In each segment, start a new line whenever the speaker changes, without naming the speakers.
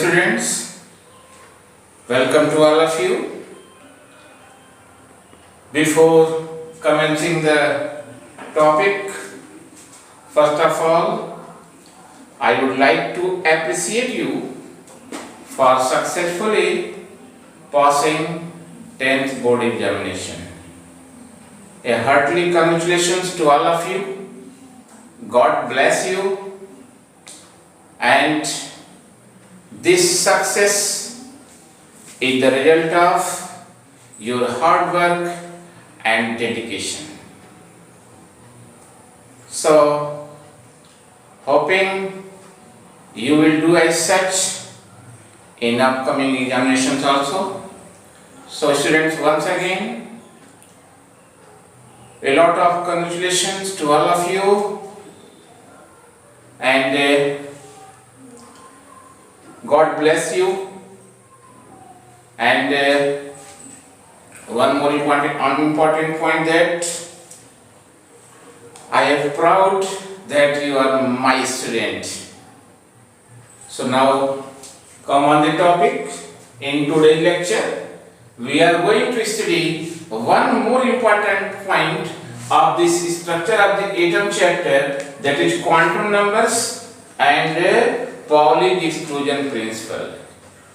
students, welcome to all of you. Before commencing the topic, first of all, I would like to appreciate you for successfully passing 10th board examination. A heartily congratulations to all of you. God bless you, and this success is the result of your hard work and dedication. So, hoping you will do as such in upcoming examinations also. So students, once again, a lot of congratulations to all of you, and God bless you. And one more important point, that I am proud that you are my student. So now come on the topic. In today's lecture, we are going to study one more important point of this structure of the atom chapter, that is quantum numbers and Pauli's exclusion principle.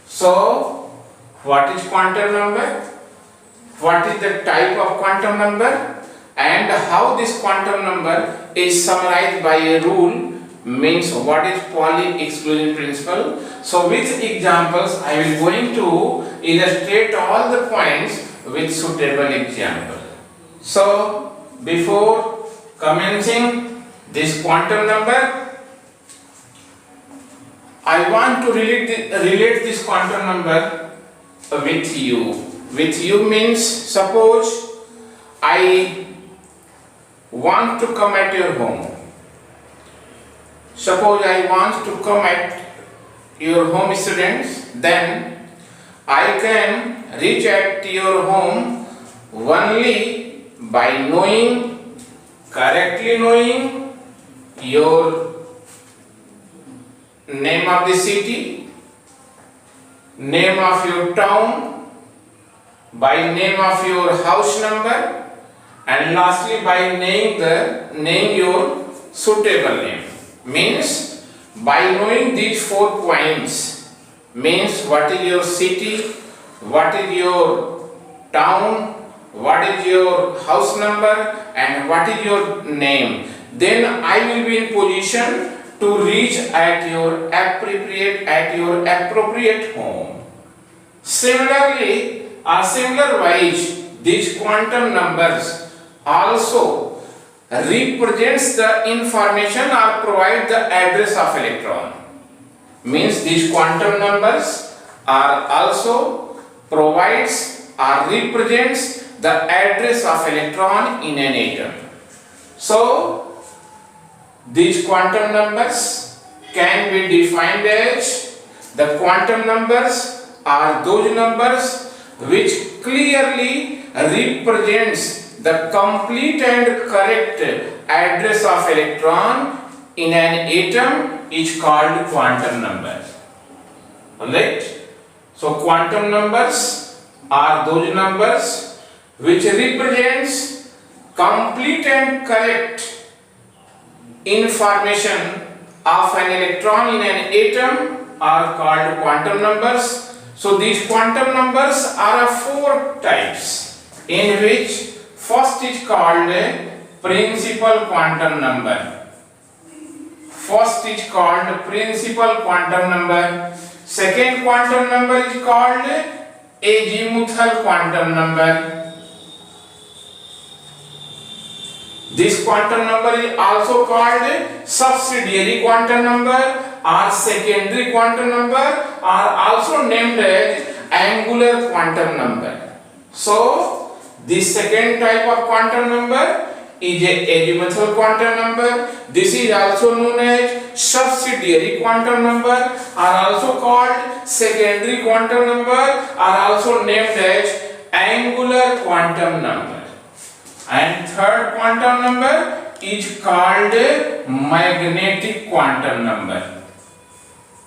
So, what is quantum number? What is the type of quantum number? And how this quantum number is summarized by a rule, means what is Pauli's exclusion principle. So, with examples, I will going to illustrate all the points with suitable example. So, before commencing this quantum number, I want to relate this quantum number with you. With you means, suppose I want to come at your home. Suppose I want to come at your home, students, then I can reach at your home only by correctly knowing your name of the city, name of your town, by name of your house number, and lastly by name your suitable name. Means by knowing these 4 points, means what is your city, what is your town, what is your house number, and what is your name, then I will be in position to reach at your appropriate home. Similarly, or similar-wise, these quantum numbers also represents the information or provide the address of electron. Means these quantum numbers are also provides or represents the address of electron in an atom. So these quantum numbers can be defined as, the quantum numbers are those numbers which clearly represents the complete and correct address of electron in an atom is called quantum number. Alright? So quantum numbers are those numbers which represents complete and correct information of an electron in an atom are called quantum numbers. So these quantum numbers are of 4 types, in which first is called principal quantum number. First is called principal quantum number. Second quantum number is called azimuthal quantum number. This quantum number is also called subsidiary quantum number or secondary quantum number, are also named as angular quantum number. So, this second type of quantum number is a azimuthal quantum number. This is also known as subsidiary quantum number, are also called secondary quantum number, are also named as angular quantum number. And third quantum number is called magnetic quantum number.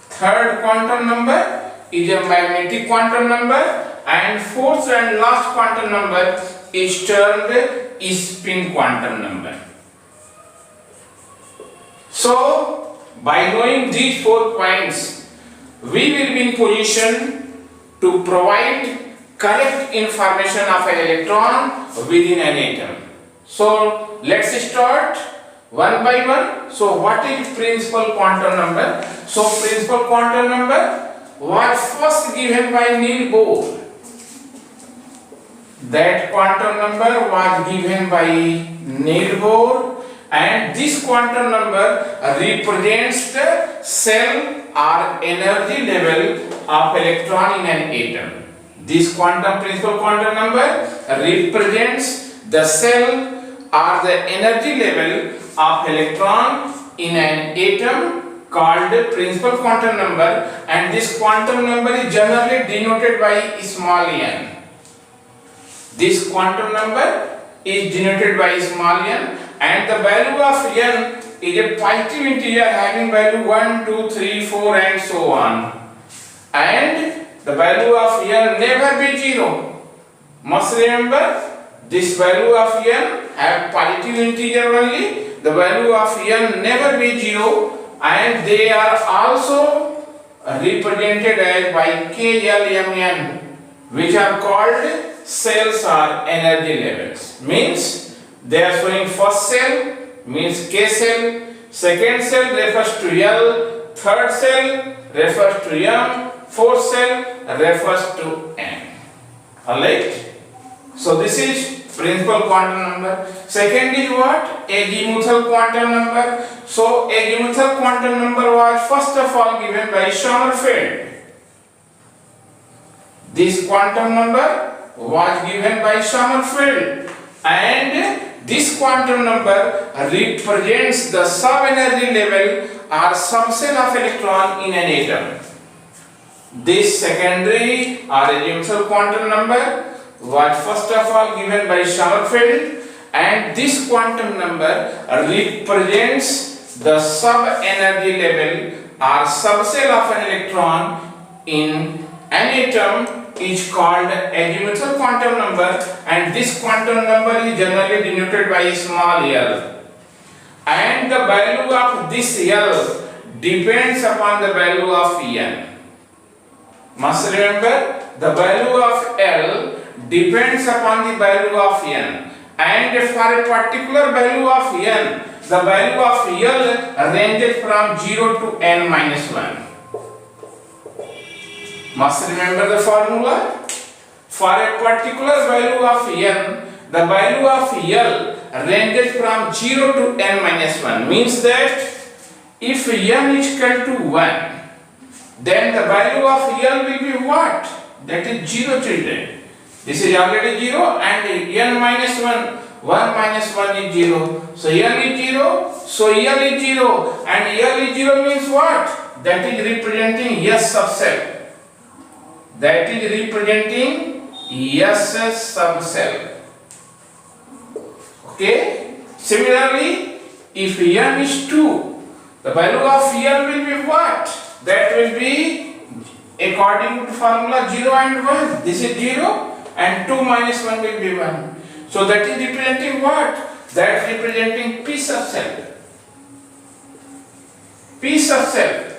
Third quantum number is a magnetic quantum number, and fourth and last quantum number is termed spin quantum number. So, by knowing these 4 points, we will be in position to provide correct information of an electron within an atom. So, let's start one by one. So, what is principal quantum number? So, principal quantum number was first given by Niels Bohr. That quantum number was given by Niels Bohr, and this quantum number represents the cell or energy level of electron in an atom. This principal quantum number represents the cell or the energy level of electron in an atom called principal quantum number, and this quantum number is generally denoted by small n. This quantum number is denoted by small n, and the value of n is a positive integer having value 1, 2, 3, 4 and so on. And the value of n never be 0. Must remember, this value of n have positive integer only. The value of n never be 0, and they are also represented as by KLMN, which are called cells or energy levels. Means they are showing first cell means K cell, second cell refers to L, third cell refers to M, fourth cell refers to N. Alright? So this is principal quantum number. Second is what? Azimuthal quantum number. So azimuthal quantum number was first of all given by Sommerfeld. This quantum number was given by Sommerfeld, and this quantum number represents the sub-energy level or subcell of electron in an atom. This secondary or azimuthal quantum number was first of all given by Sommerfeld, and this quantum number represents the sub-energy level or subcell of an electron in an atom is called azimuthal quantum number, and this quantum number is generally denoted by small l, and the value of this l depends upon the value of n. Must remember, the value of l depends upon the value of n, and for a particular value of n, the value of l ranges from 0 to n minus 1. Must remember the formula. For a particular value of n, the value of l ranges from 0 to n minus 1. Means that if n is equal to 1, then the value of l will be what? That is 0, children. This is already 0, and n minus 1, 1 minus 1 is 0. So l is 0, so l is 0, and l is 0 means what? That is representing S subcell. That is representing S subcell. Okay? Similarly, if n is 2, the value of l will be what? That will be according to formula 0 and 1. This is 0, and 2 minus 1 will be 1. So that is representing what? That is representing P subcell. P subcell.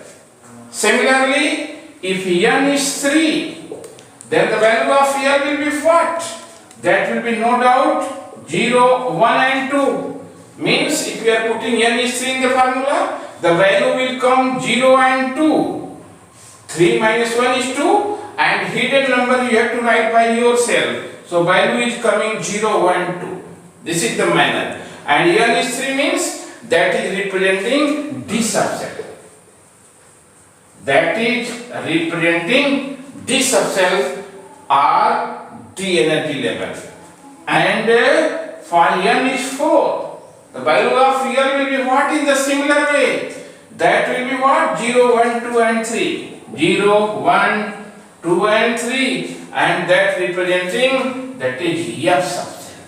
Similarly, if n is 3, then the value of l will be what? That will be no doubt 0, 1 and 2. Means if you are putting n is 3 in the formula, the value will come 0 and 2. 3 minus 1 is 2, and hidden number you have to write by yourself. So value is coming 0, 1, 2. This is the manner. And n is 3 means that is representing D subcell. That is representing D subcell or D energy level. And for n is 4, the value of l will be what in the similar way? That will be what? 0, 1, 2 and 3. 0, 1, 2 and 3, and that representing, that is F subcell.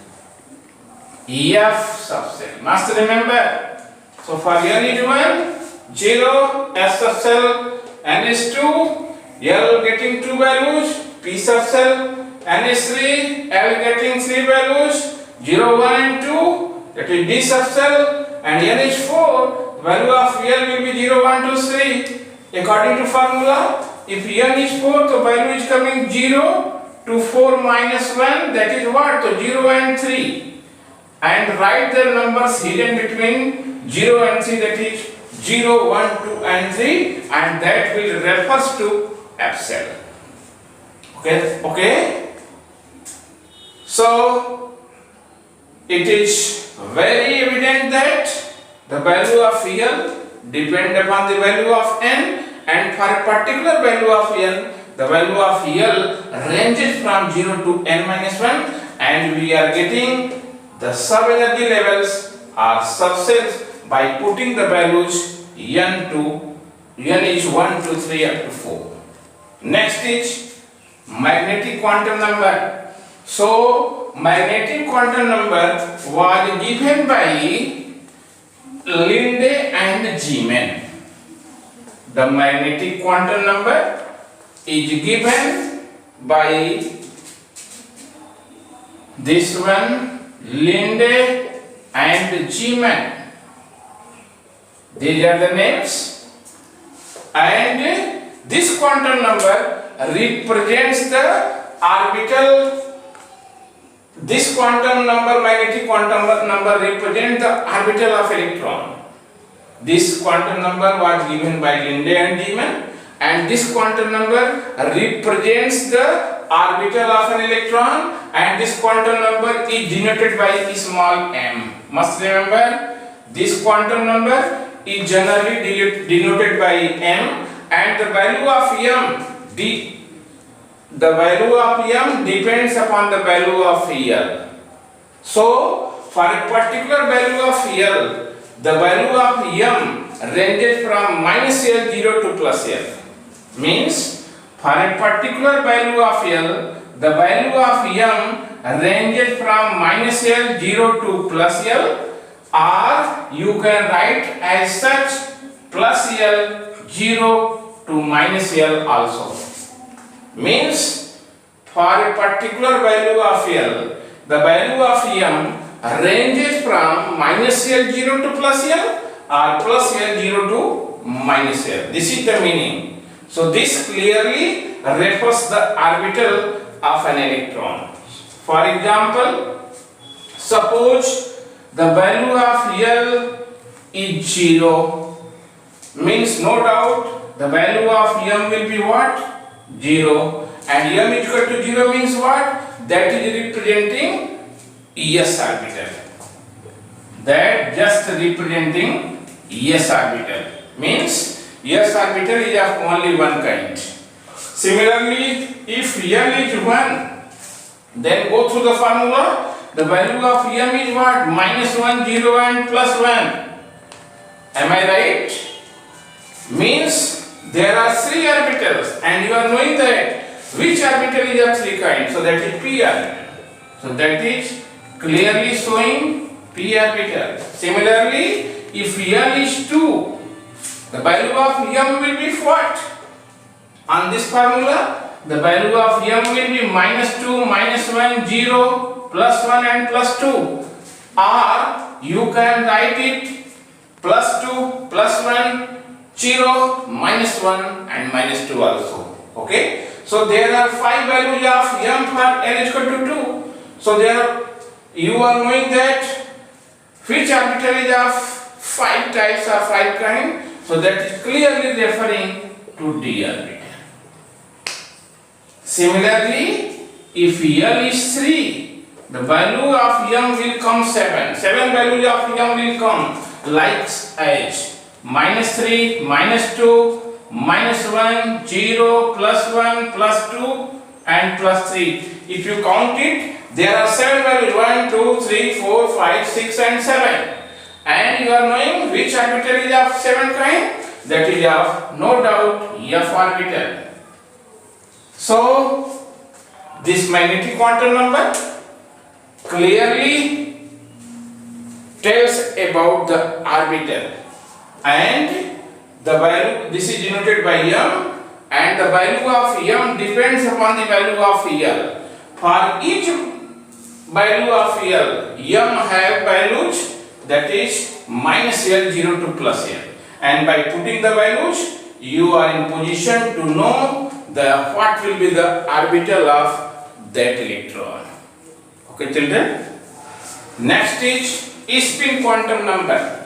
F subcell. Must remember. So for n is 1, 0, S subcell, n is 2, L getting 2 values, P sub cell, N is 3, L getting 3 values, 0, 1 and 2, that is D sub cell, and N is 4, value of L will be 0, 1, 2, 3. According to formula, if N is 4, the value is coming 0 to 4 minus 1, that is what? So 0 and 3. And write the numbers hidden between 0 and 3, that is 0, 1, 2 and 3, and that will refers to F cell. Okay? So it is very evident that the value of L depend upon the value of N, and for a particular value of N, the value of L ranges from 0 to N minus 1, and we are getting the sub-energy levels or subcells by putting the values N is 1, 2, 3 up to 4. Next is magnetic quantum number. So magnetic quantum number was given by Linde and Zeeman. The magnetic quantum number is given by this one, Linde and Zeeman. These are the names, and this quantum number represents the orbital. This quantum number, magnetic quantum number, represents the orbital of electron. This quantum number was given by Linde and Zeeman, and this quantum number represents the orbital of an electron, and this quantum number is denoted by small m. Must remember, this quantum number is generally denoted by m, and the value of m depends upon the value of L. So for a particular value of L, the value of m ranges from minus L 0 to plus L. Means for a particular value of L, the value of m ranges from minus L 0 to plus L, or you can write as such plus L 0 to minus L also. Means for a particular value of L, the value of m ranges from minus L 0 to plus L, or plus L 0 to minus L. This is the meaning. So this clearly refers the orbital of an electron. For example, suppose the value of L is 0, means no doubt the value of m will be what? 0, and m is equal to 0 means what? That is representing S orbital. That just representing S orbital. Means S orbital is of only one kind. Similarly, if m is 1, then go through the formula. The value of m is what? Minus 1, 0 and plus 1. Am I right? Means there are 3 orbitals, and you are knowing that which orbital is of 3 kinds. So that is p orbital. So that is clearly showing p orbital. Similarly, if L is 2, the value of m will be what? On this formula, the value of m will be minus 2, minus 1, 0, plus 1 and plus 2. Or you can write it plus 2, plus 1, 0, minus 1 and minus 2 also. Okay? So there are 5 values of m for n is equal to 2. So you are knowing that which orbital is of 5 types or 5 kind. So that is clearly referring to d orbital. Similarly, if L is 3, the value of m will come 7. 7 values of m will come like as minus 3, minus 2, minus 1, 0, plus 1, plus 2 and plus 3. If you count it, there are 7 values, 1, 2, 3, 4, 5, 6 and 7. And you are knowing which orbital is of 7 kind? That is of no doubt F orbital. So this magnetic quantum number clearly tells about the orbital, and the value, this is denoted by m, and the value of m depends upon the value of L. For each value of L, m have values that is minus L0 to plus L, and by putting the values you are in position to know what will be the orbital of that electron. Okay children. Next is spin quantum number.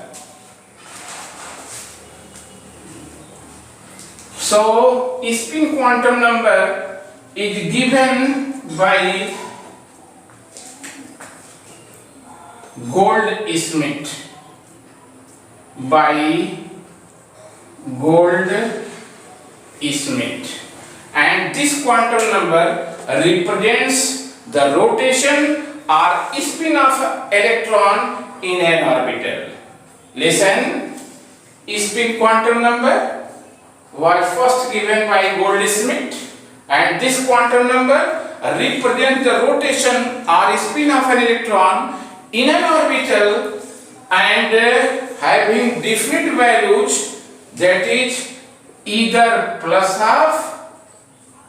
So spin quantum number is given by Goldschmidt. And this quantum number represents the rotation or spin of electron in an orbital. Listen, spin quantum number was first given by Goldschmidt, and this quantum number represents the rotation or spin of an electron in an orbital and having different values, that is either plus half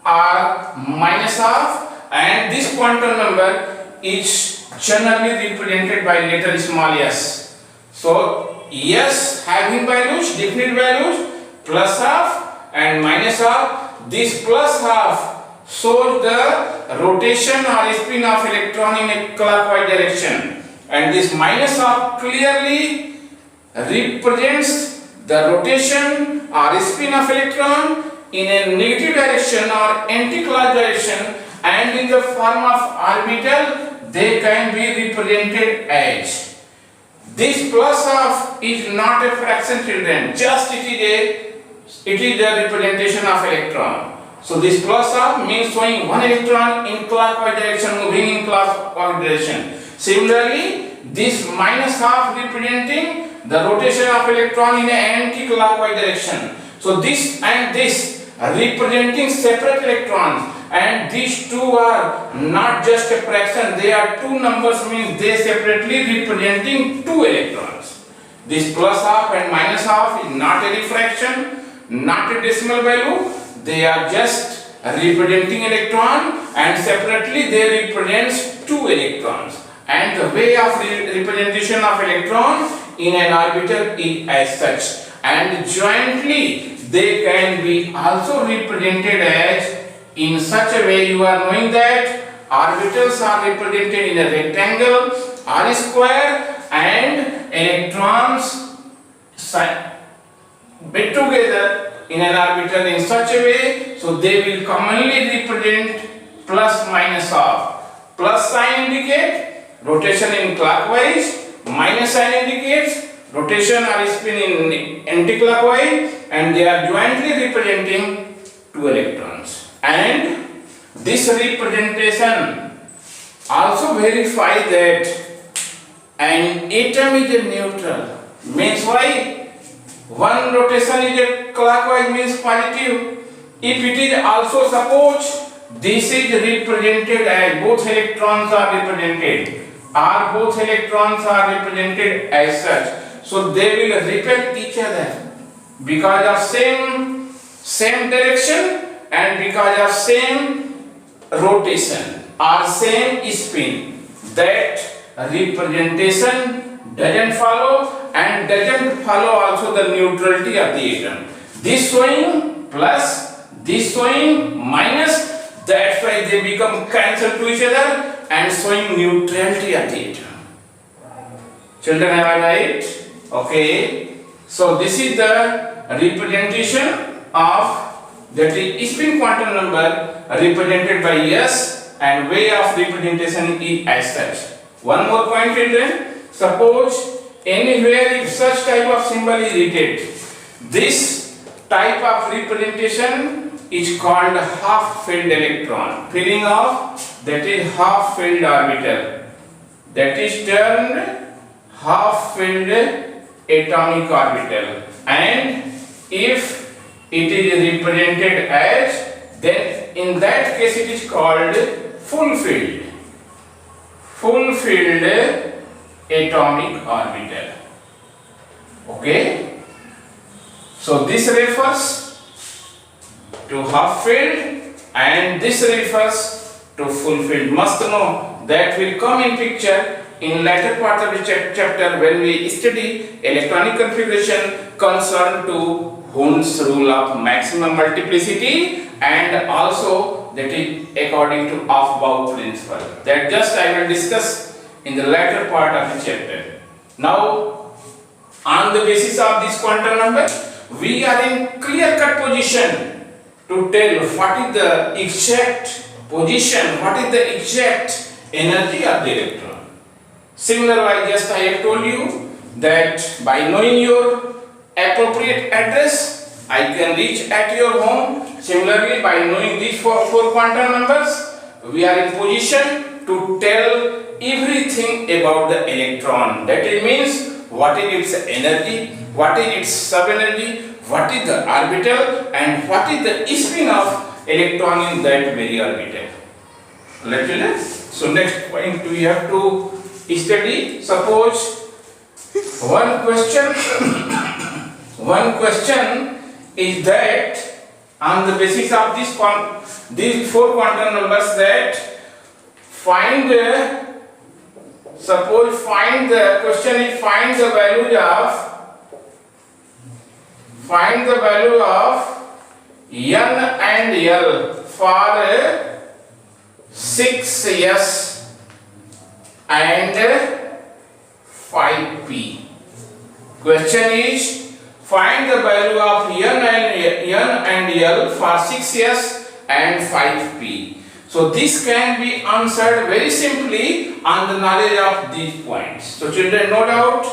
or minus half, and this quantum number is generally represented by letter small s. So s having values, different values, plus half and minus half. This plus half shows the rotation or spin of electron in a clockwise direction, and this minus half clearly represents the rotation or spin of electron in a negative direction or anti-clockwise direction, and in the form of orbital they can be represented as. This plus half is not a fraction children, just it is the representation of electron. So this plus half means showing one electron in clockwise direction moving in clockwise direction. Similarly, this minus half representing the rotation of electron in an anti-clockwise direction. So this and this are representing separate electrons, and these two are not just a fraction, they are two numbers, means they separately representing two electrons. This plus half and minus half is not a refraction, not a decimal value, they are just representing electron, and separately they represent two electrons. And the way of representation of electron in an orbital is as such, and jointly they can be also represented as in such a way. You are knowing that orbitals are represented in a rectangle or a square, and electrons bit together in an orbital in such a way, so they will commonly represent plus minus half. Plus sign indicate rotation in clockwise, minus sign indicates rotation or spin in anti-clockwise, and they are jointly representing two electrons. And this representation also verifies that an atom is a neutral. Means why? One rotation is a clockwise means positive. If it is also suppose this is represented as both electrons are represented, or both electrons are represented as such, so they will repel each other because of same direction and because of same rotation or same spin. That representation doesn't follow, and doesn't follow also the neutrality of the atom. This showing plus, this showing minus, that's why they become cancelled to each other and showing neutrality of the atom. Children, am I right? Okay. So this is the representation of the spin quantum number represented by S, and way of representation is as such. One more point, children. Suppose anywhere if such type of symbol is written, this type of representation is called half-filled electron. Filling of, that is half-filled orbital, that is termed half-filled atomic orbital. And if it is represented as, then in that case it is called full-filled atomic orbital. Okay. So this refers to half filled, and this refers to full filled. Must know that will come in picture in later part of the chapter when we study electronic configuration concerned to Hund's rule of maximum multiplicity, and also that is according to Aufbau principle. That just I will discuss in the later part of the chapter. Now, on the basis of this quantum number, we are in clear-cut position to tell what is the exact position, what is the exact energy of the electron. Similarly, just I have told you that by knowing your appropriate address, I can reach at your home. Similarly, by knowing these four quantum numbers, we are in position to tell everything about the electron. That it means what is its energy, what is its sub-energy, what is the orbital, and what is the spin of electron in that very orbital. Let me know. So next point we have to study. Suppose one question is that on the basis of these four quantum numbers, that find the question is find the value of N and L for 6s and 5p. Question is find the value of N and L for 6s and 5p. So this can be answered very simply on the knowledge of these points. So children, no doubt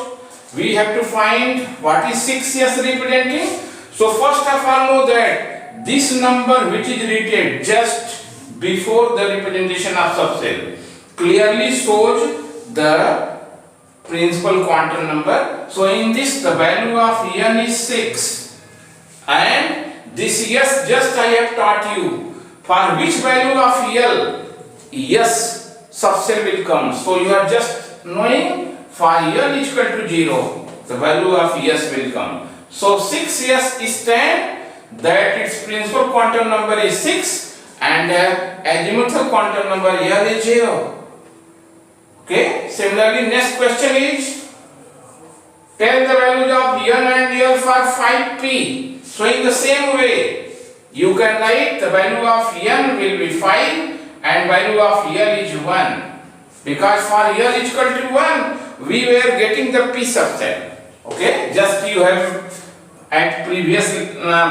we have to find what is 6s representing. So first of all, know that this number which is written just before the representation of subcell clearly shows the principal quantum number. So in this the value of N is 6, and this S just I have taught you. For which value of L, S subcell will come. So you are just knowing for L is equal to 0, the value of S will come. So 6S is 10, that its principal quantum number is 6, and azimuthal quantum number L is 0. Okay. Similarly, next question is tell the value of N and L for 5p. So in the same way, you can write the value of N will be 5 and value of L is 1. Because for L is equal to 1, we were getting the P subset. Okay, just you have at previous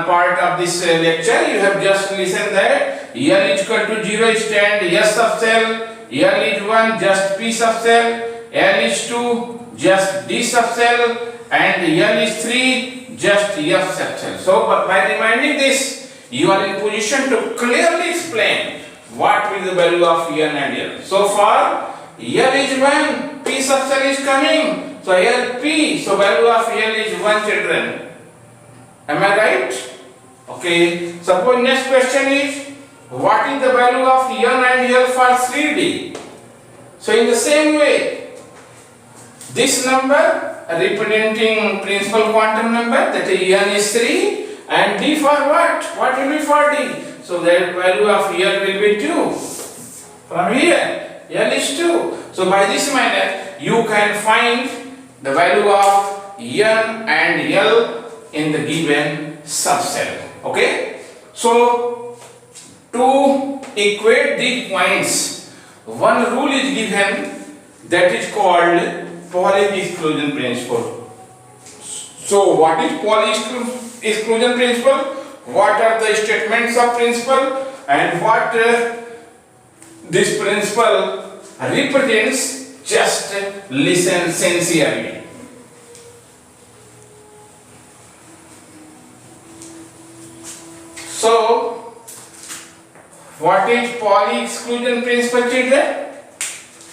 part of this lecture, you have just listened that L is equal to 0 stand S subcell, L is 1 just P subcell, L is 2 just D subcell, and L is 3 just F subcell. So by reminding this, you are in position to clearly explain what will the value of N and L. So far, L is 1, P subcell is coming. So LP, so value of L is 1, children. Am I right? Okay. Suppose next question is, what is the value of N and L for 3D? So in the same way, this number representing principal quantum number, that is N is 3, and D for what? What will be for D? So that value of L will be 2. From here, L is 2. So by this manner, you can find the value of N and L in the given subcell. Okay? So to equate these points, one rule is given that is called Pauli exclusion principle. So what is Pauli exclusion principle? What are the statements of principle, and what this principle represents? Just listen sincerely. So what is Pauli exclusion principle, children?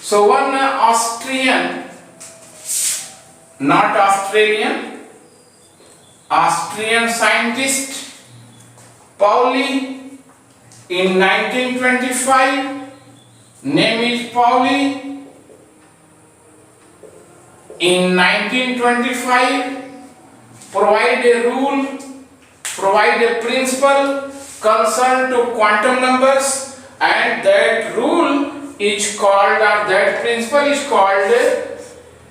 So one Austrian, not Australian, Austrian scientist Pauli in 1925, name is Pauli. In 1925, provide a rule, provide a principle concerned to quantum numbers, and that rule is called, or that principle is called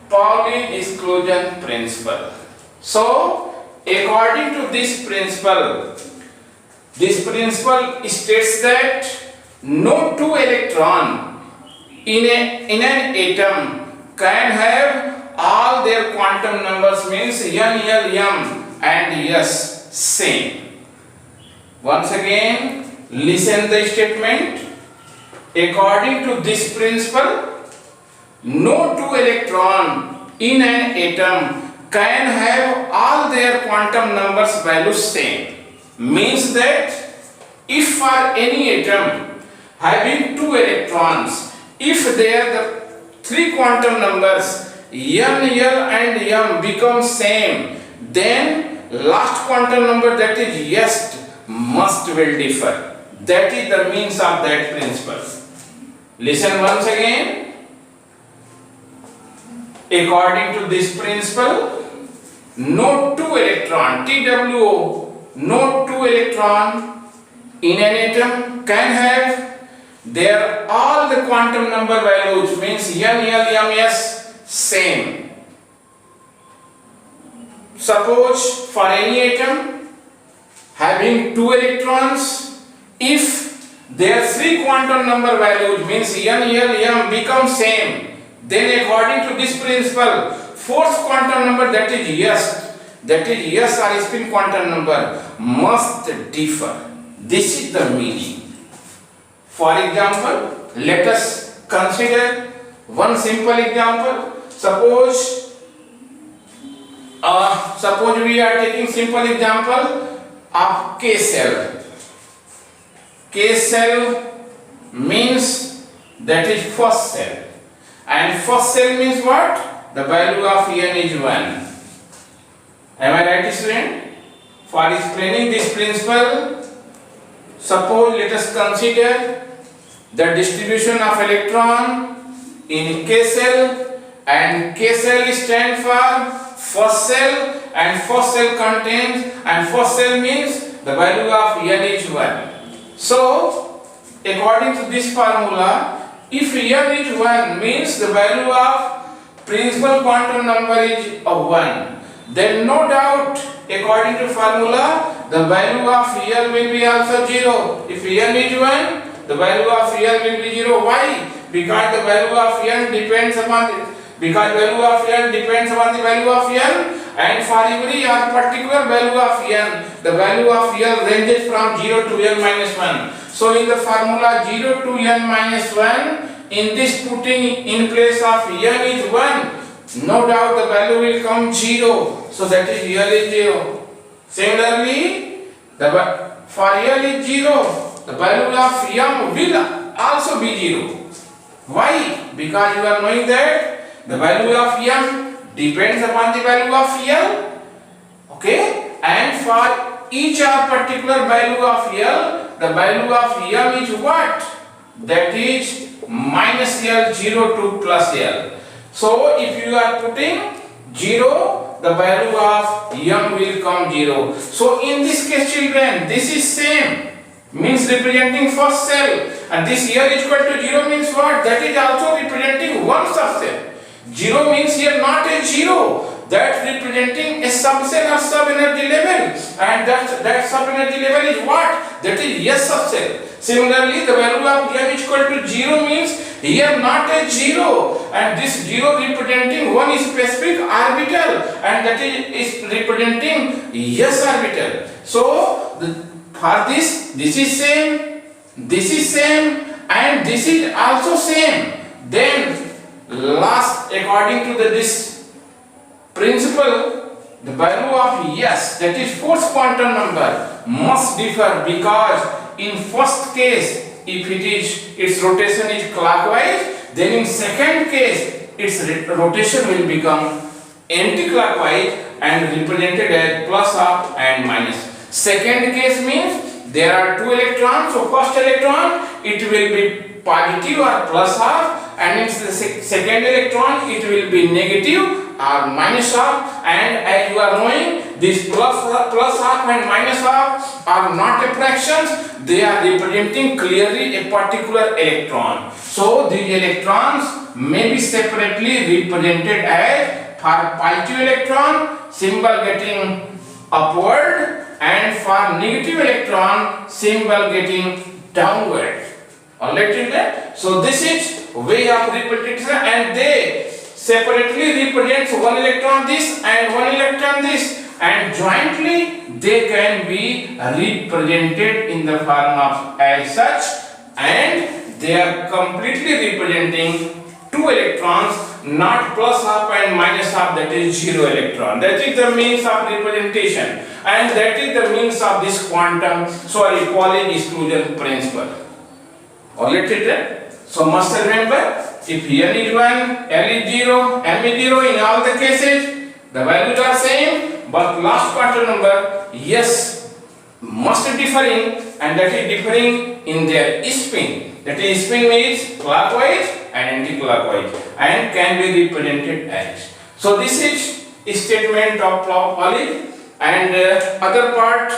Pauli exclusion principle. So according to this principle states that no two electron in an atom can have all their quantum numbers, means n, l, m and s same. Once again, listen the statement. According to this principle, no two electron in an atom can have all their quantum numbers values same. Means that if for any atom having two electrons, if the three quantum numbers n, l and m become same, then last quantum number, that is s, must will differ. That is the means of that principle. Listen once again. According to this principle, no two electron, TWO, no two electron in an atom can have their all the quantum number values, means n, l, m, s same. Suppose for any atom having two electrons, if their three quantum number values, means n, l, m become same, then according to this principle, fourth quantum number, that is s or spin quantum number, must differ. This is the meaning. For example, let us consider one simple example. Suppose we are taking simple example of K cell. K cell means that is first cell, and first cell means what? The value of n is 1. Am I right, student? For explaining this principle, suppose let us consider the distribution of electron in K cell, and K cell stands for first cell, and first cell contains, and first cell means the value of n is 1. So according to this formula, if n is 1 means the value of principal quantum number is 1, then no doubt according to formula the value of l will be also 0. If n is 1, the value of l will be 0. Why? Because the value of n depends upon the value of n, and for every particular value of n, the value of l ranges from 0 to n minus 1. So in the formula 0 to n minus 1, in this putting in place of n is 1, no doubt the value will come 0. So that is l is 0. Similarly, for l is 0, the value of m will also be 0. Why? Because you are knowing that the value of m depends upon the value of l. Okay? And for each particular value of l, the value of m is what? That is minus l, 0 to plus l. So if you are putting 0, the value of m will come 0. So in this case, children, this is same, means representing first cell, and this here is equal to 0 means what? That is also representing one subcell. 0 means here not a 0, that representing a subcell or sub-energy level, and that sub-energy level is what? That is S subcell. Similarly, the value of m is equal to 0 means here not a 0, and this 0 representing one specific orbital, and that is representing S orbital. So for this is same, this is same, and this is also same. Then last, according to this principle, the value of S, that is fourth quantum number, must differ, because in first case, if its rotation is clockwise, then in second case its rotation will become anti-clockwise and represented as plus half and minus. Second case means there are two electrons, so first electron it will be positive or plus half, and in the second electron it will be negative or minus half, and as you are knowing These plus half and minus half are not a fractions, they are representing clearly a particular electron. So the electrons may be separately represented as, for positive electron, symbol getting upward, and for negative electron, symbol getting downward. Alright children? So this is way of representation, and they separately represent one electron this and one electron this, and jointly they can be represented in the form of as such, and they are completely representing two electrons, not plus half and minus half, that is zero electron. That is the means of representation, and that is the means of this Pauli exclusion principle. Alright children? So must remember, if n is 1, L is 0, M is 0, in all the cases the values are same, but last quantum number, yes, must differing, and that is differing in their spin. That is, spin means clockwise and anti-clockwise, and can be represented as. So this is a statement of Pauli, and other part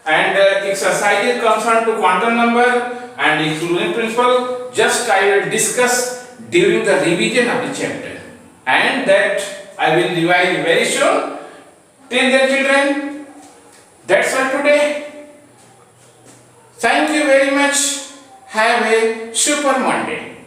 and exercise concerned to quantum number and exclusion principle, just I will discuss during the revision of the chapter, and that I will revise very soon. Till then children, that's all today. Thank you very much. Have a super Monday.